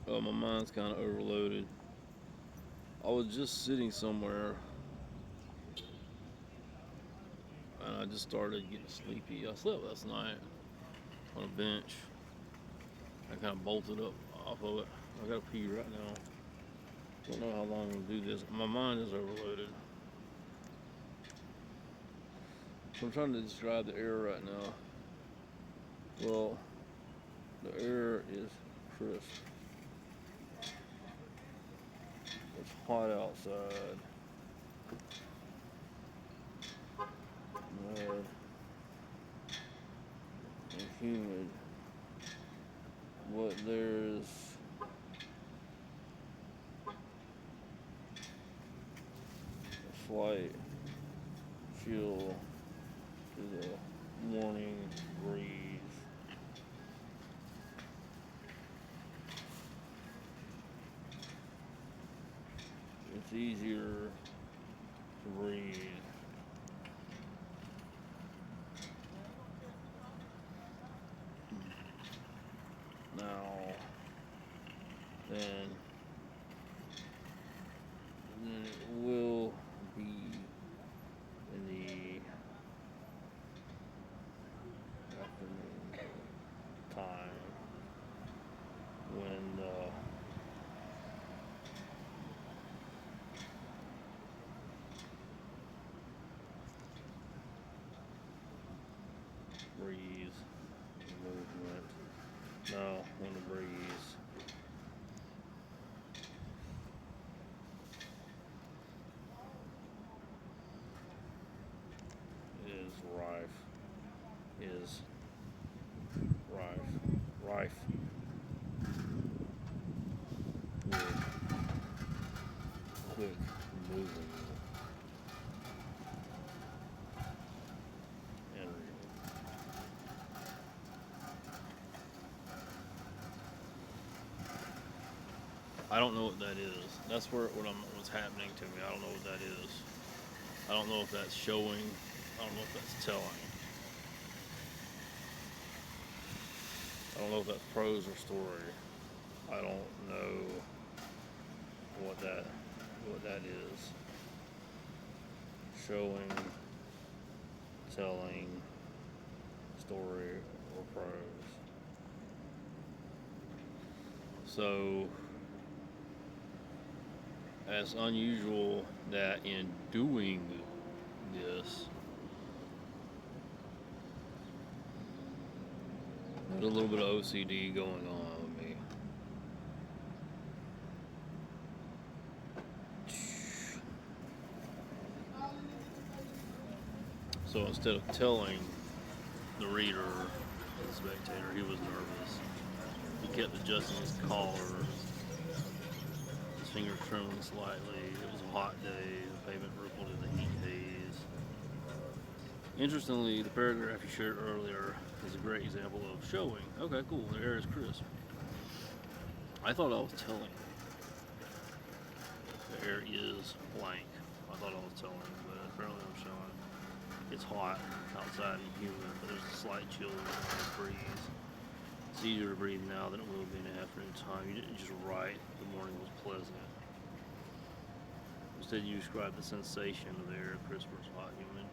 Oh, my mind's kind of overloaded. I was just sitting somewhere and I just started getting sleepy. I slept last night on a bench. I kind of bolted up off of it. I gotta pee right now. Don't know how long I'm gonna do this. My mind is overloaded. So I'm trying to describe the air right now. Well, the air is crisp. It's hot outside. Mud and humid. But there's a slight chill to the morning breeze. It's easier to breathe. Now, then, then it will be in the afternoon time when the breeze, movement. No, when the breeze is is rife with quick moving energy. I don't know what that is. That's what's happening to me. I don't know what that is. I don't know if that's showing. I don't know if that's telling. I don't know if that's prose or story. I don't know what that what that is. Showing, telling, story, or prose. So as unusual that in doing this, there's a little bit of OCD going on with me. So instead of telling the reader, the spectator, he was nervous. He kept adjusting his collar, his fingers trembling slightly. It was a hot day. The pavement rippled in the heat haze. Interestingly, the paragraph you shared earlier is a great example of showing. Okay, cool. The air is crisp. I thought I was telling. The air is blank. I thought I was telling, but apparently I'm showing. It's hot outside and humid, but there's a slight chill in the breeze. It's easier to breathe now than it will be in the afternoon time. You didn't just write the morning was pleasant. Instead, you described the sensation of the air, crisp versus hot, humid,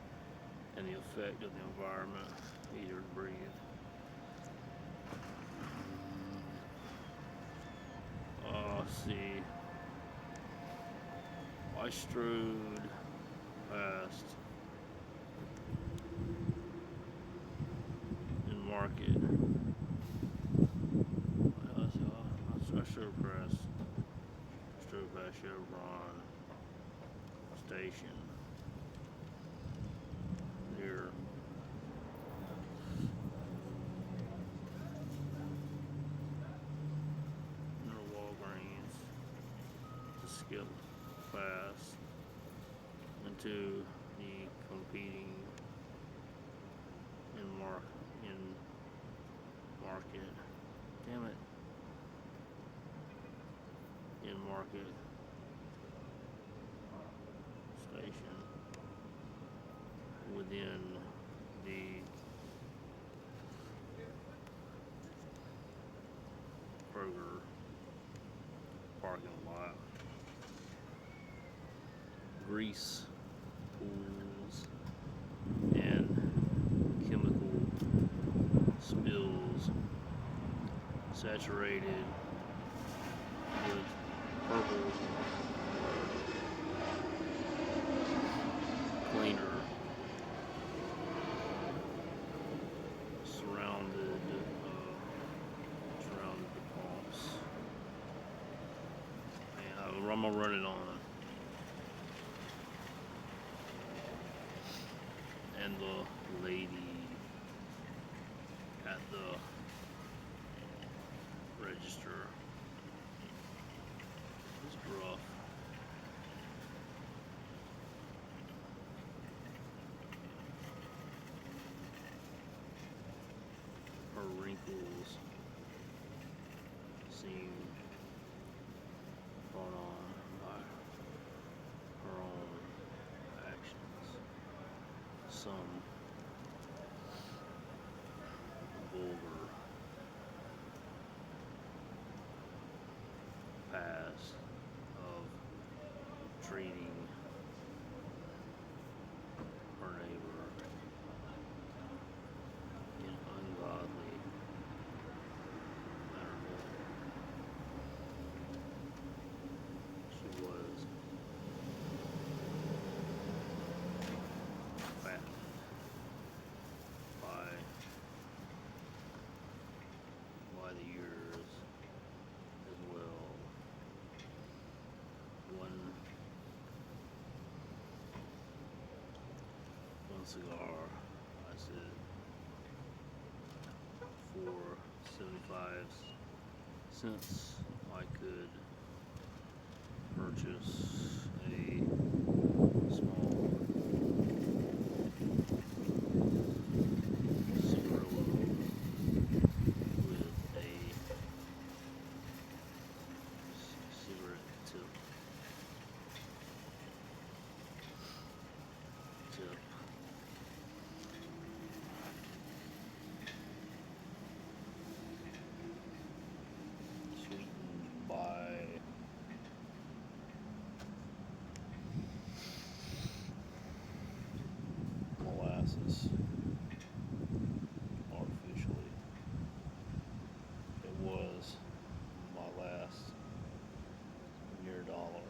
and the effect of the environment, easier to breathe. Let's see. I strode past in Market. I strode past Chevron Station near Walgreens to skip past into the competing in market. Damn it. In Market Station within the Kroger parking lot. Grease pools and chemical spills saturated with purple cleaner surrounded the pumps. Man, I'm gonna run it on. And the lady at the register is rough. Her wrinkles seem brought on by her own actions. Some vulgar past of treating her neighbor in ungodly manner. She was fattened by the years as well. One cigar, I said, for 75 cents, I could purchase a small cigarillo with a cigarette tip. Sweetened by molasses artificially. It was my last near dollar.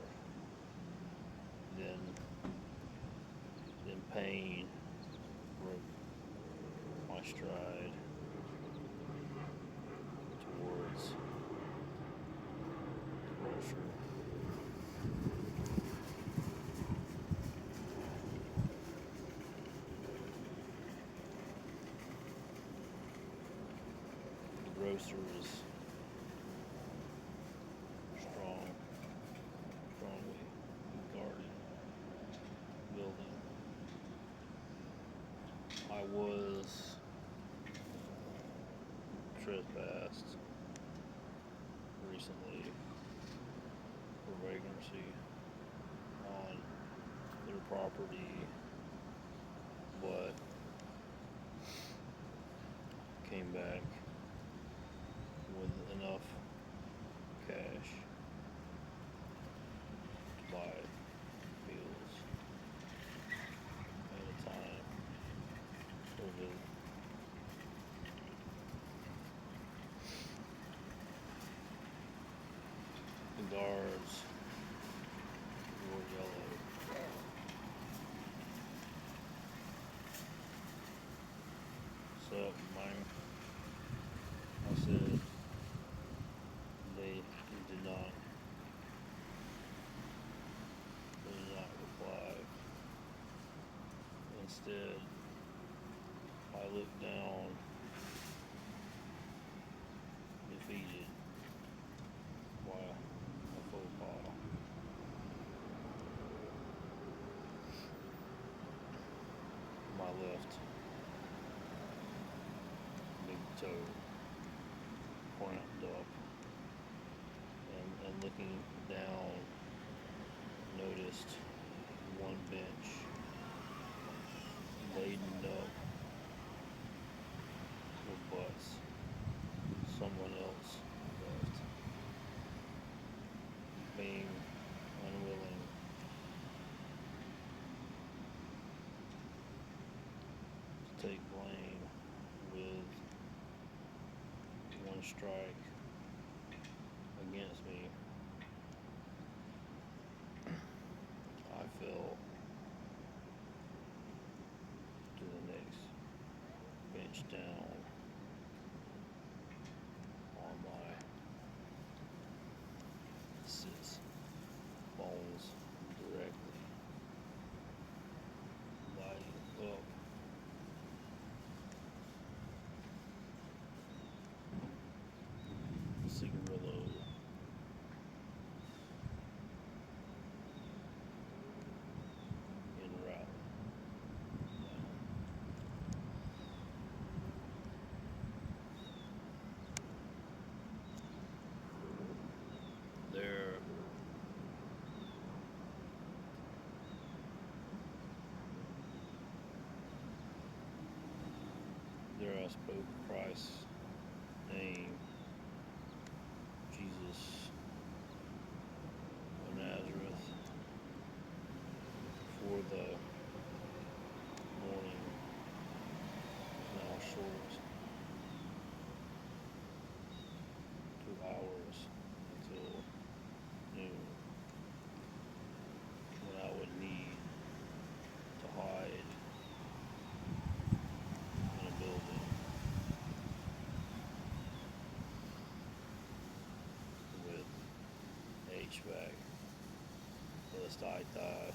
Then pain broke my stride towards the grocer. The grocer is strongly guarded building. I was trespassed recently for vagrancy on their property, but came back with enough cash to buy meals at a time for the guards wore yellow. So, man, I said they did not reply. Instead, I looked down, defeated by a faux pas. My left big toe clamped up, and looking down, noticed one bench laden up with butts. Someone else left. one strike against me, I fell to the next bench down on my sits bones directly lighting up. Cigarillo en route. There I spoke Christ's name, Jesus of Nazareth, for the morning now short, 2 hours until noon, when I would need to hide in a building with HVAC, lest I die.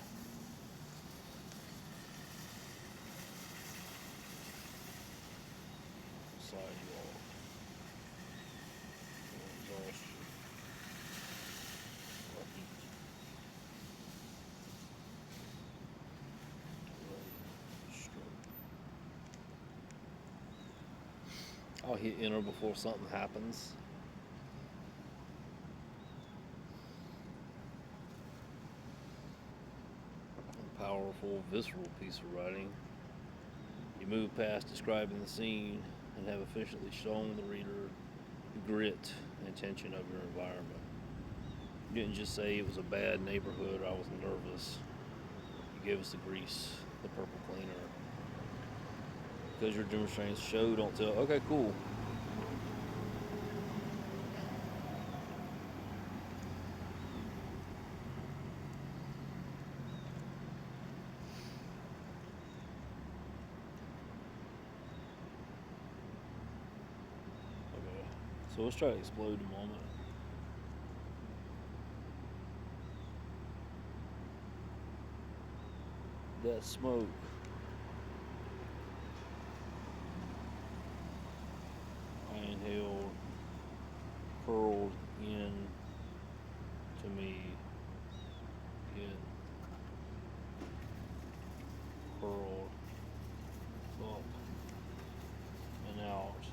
Sidewalk, exhaustion, or heat, stroke. I'll hit enter before something happens. A powerful, visceral piece of writing. You move past describing the scene and have officially shown the reader the grit and tension of your environment. You didn't just say it was a bad neighborhood or I was nervous. You gave us the grease, the purple cleaner. Because you're demonstrating show, don't tell. Okay, cool. Okay, so let's try to explode in a moment. That smoke I inhaled curled in to me. It curled up and out.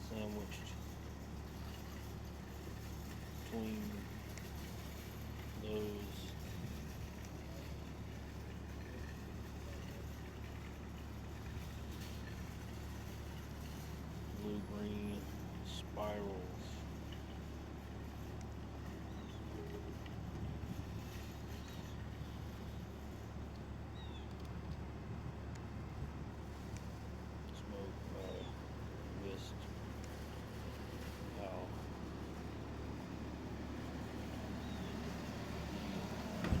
Sandwiched between those blue-green spirals. Smoke mist out.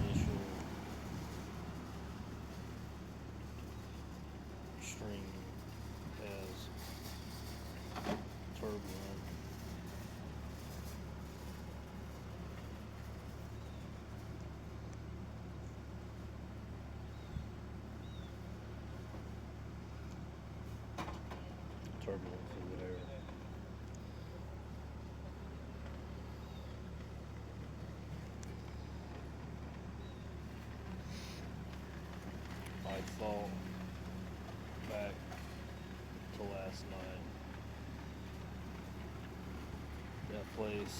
Initial string as turbulent. Turbulent fluid air. I thought back to last night. That place,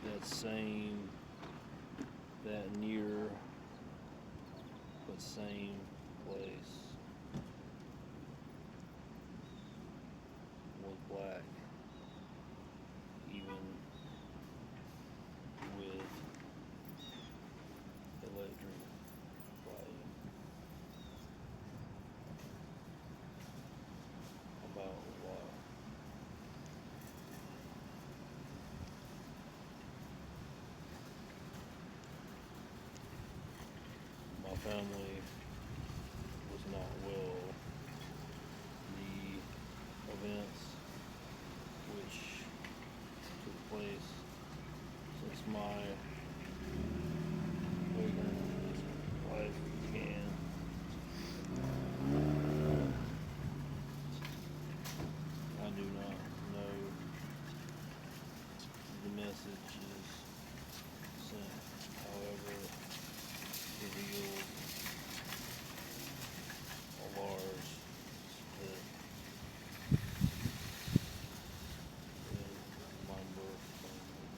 that same, that near, but same place was black, even with electric light. family was not well. The events which took place since my wife began I do not know the messages sent, however, revealed a large split in my birth family.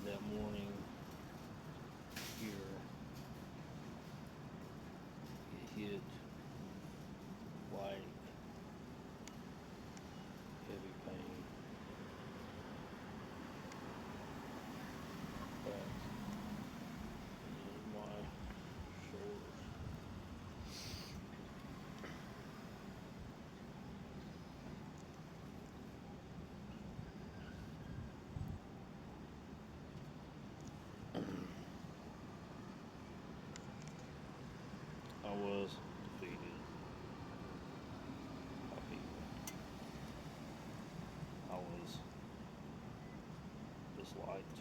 That morning here, it hit like heavy pain back in my shoulders. I was defeated by people. I was disliked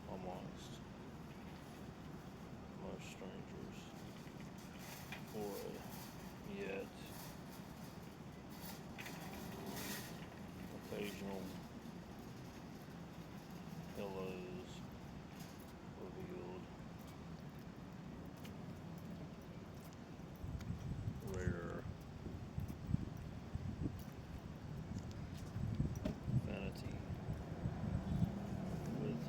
amongst most strangers for it, yet occasional hellos revealed rare affinity with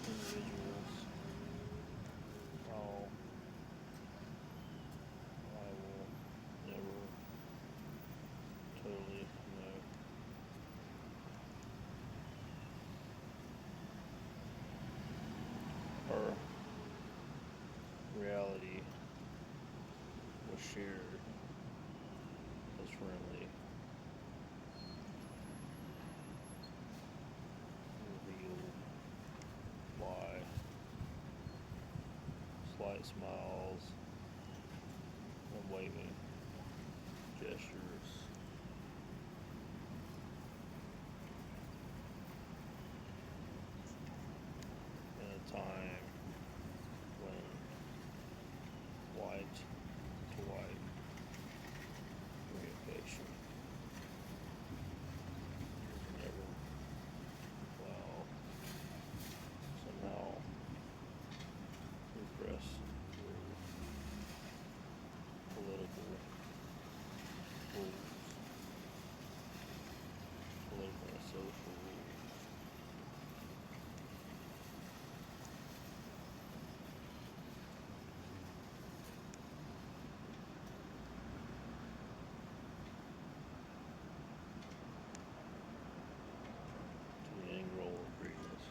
individuals. All I will never totally know. Her reality was shared as friendly, revealed by slight smiles and waving gestures. In a time when white to white communication was never well somehow repressed through political rules, political and social rules. To the end goal of greatness.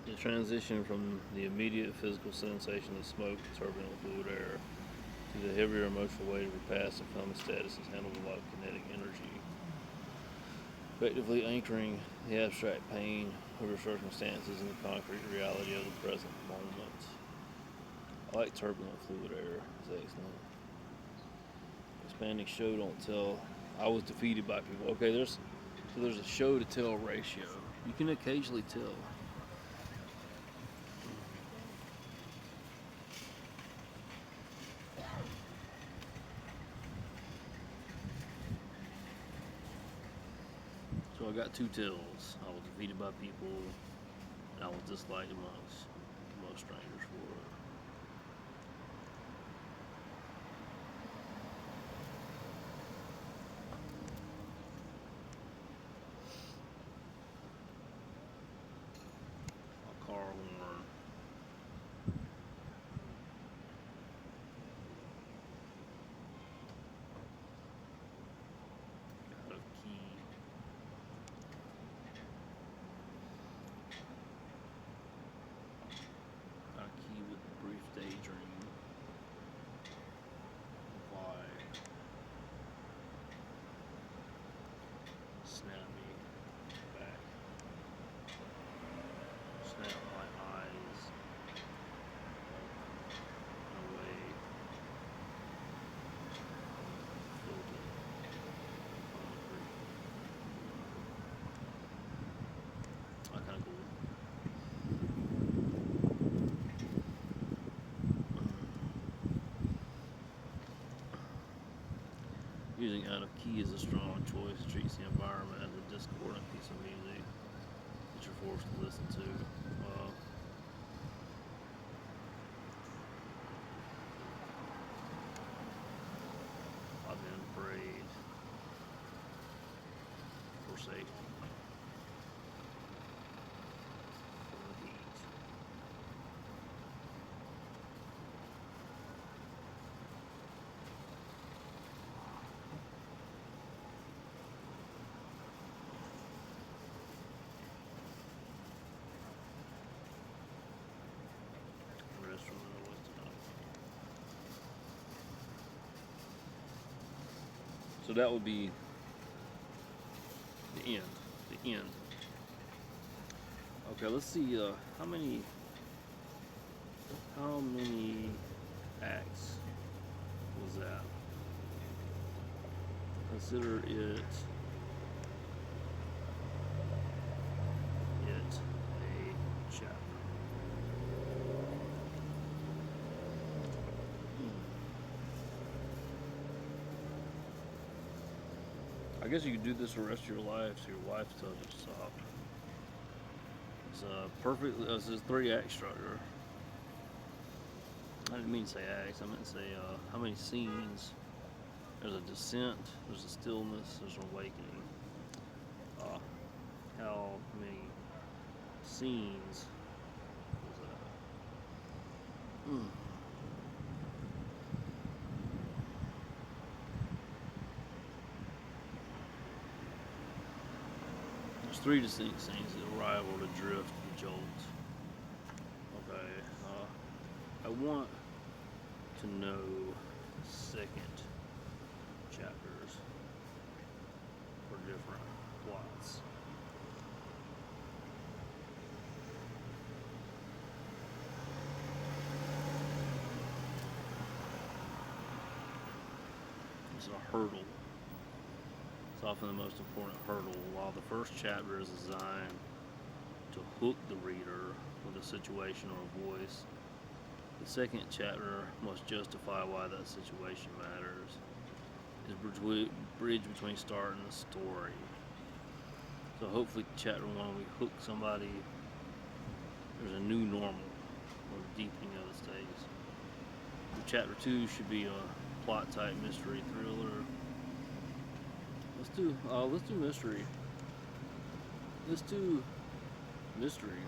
The transition from the immediate physical sensation of smoke, turbulent fluid air, to the heavier emotional weight of her past and family status is handled with a lot of kinetic energy, effectively anchoring the abstract pain of her circumstances in the concrete reality of the present moment. I like turbulent fluid air. It's excellent. Expanding show don't tell. I was defeated by people. Okay, there's a show to tell ratio. You can occasionally tell. So I got two tells. I was defeated by people, and I was disliked amongst most strangers for it. A car horn. Got a key. Got a key with Using out of key is a strong choice. It treats the environment as a discordant piece of music that you're forced to listen to. I've been prayed for safety from the heat. Rest from the noise tonight. So that would be the end. The end. Okay, let's see. How many acts was that? Consider it a chapter. I guess you could do this the rest of your life, so your wife tells you to stop. It's perfect. This is 3-act structure. I didn't mean to say acts. I meant to say how many scenes. There's a descent. There's a stillness. There's an awakening. How many scenes was that? There's 3 distinct scenes: the arrival, the drift, the jolt. Okay. I want to know second chapters for different plots. It's a hurdle. It's often the most important hurdle. While the first chapter is designed to hook the reader with a situation or a voice, the second chapter must justify why that situation matters. It's a bridge between start and the story. So hopefully chapter 1 we hook somebody. There's a new normal or deepening of the stakes. Chapter 2 should be a plot type mystery thriller. Let's do mystery. Let's do mystery.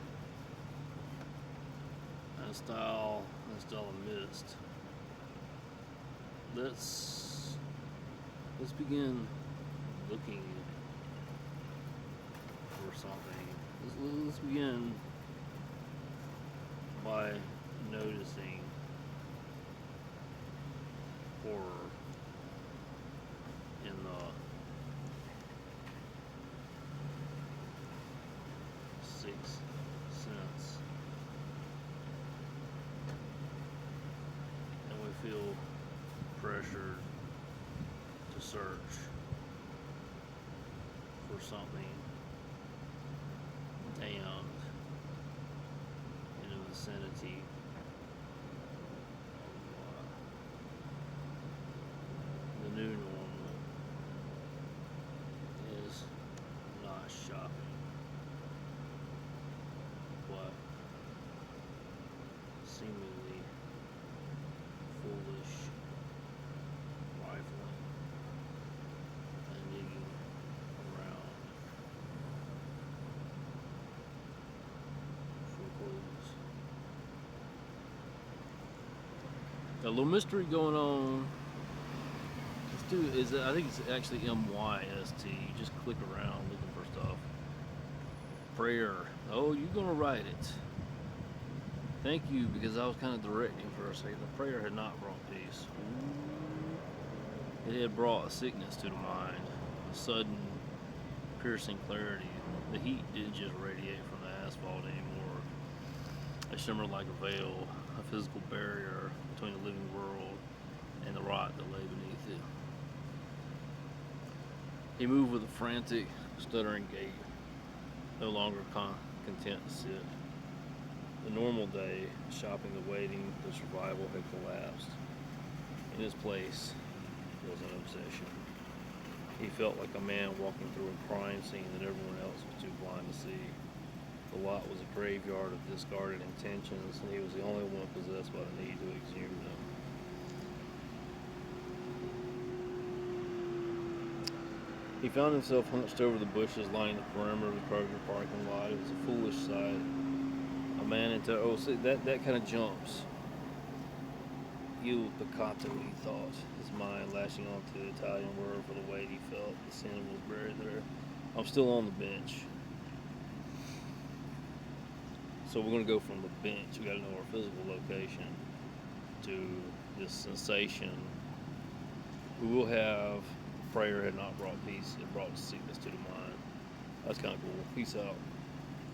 And style of Mist. Let's begin looking for something. Let's begin by noticing horror in the Sixth Sense, and we feel pressured to search for something damned in the vicinity of the new normal is not shopping, but seemingly foolish rifling and digging around for clues. Got a little mystery going on. I think it's actually MYST. You just click around looking for stuff. Prayer. Oh, you're gonna write it. Thank you, because I was kind of directing for a second. The prayer had not brought peace. It had brought a sickness to the mind, a sudden, piercing clarity. The heat didn't just radiate from the asphalt anymore. It shimmered like a veil, a physical barrier between the living world and the rock that lay beneath it. He moved with a frantic, stuttering gait, no longer content to sit. The normal day, shopping, the waiting, the survival had collapsed. In its place was an obsession. He felt like a man walking through a crime scene that everyone else was too blind to see. The lot was a graveyard of discarded intentions, and he was the only one possessed by the need to exhume them. He found himself hunched over the bushes lining the perimeter of the Kroger parking lot. It was a foolish sight. A man into see that kind of jumps. Il peccato, he thought, his mind lashing onto the Italian word for the weight he felt. The sin was buried there. I'm still on the bench. So we're going to go from the bench, we got to know our physical location, to this sensation. We will have prayer had not brought peace, it brought sickness to the mind. That's kind of cool. Peace out.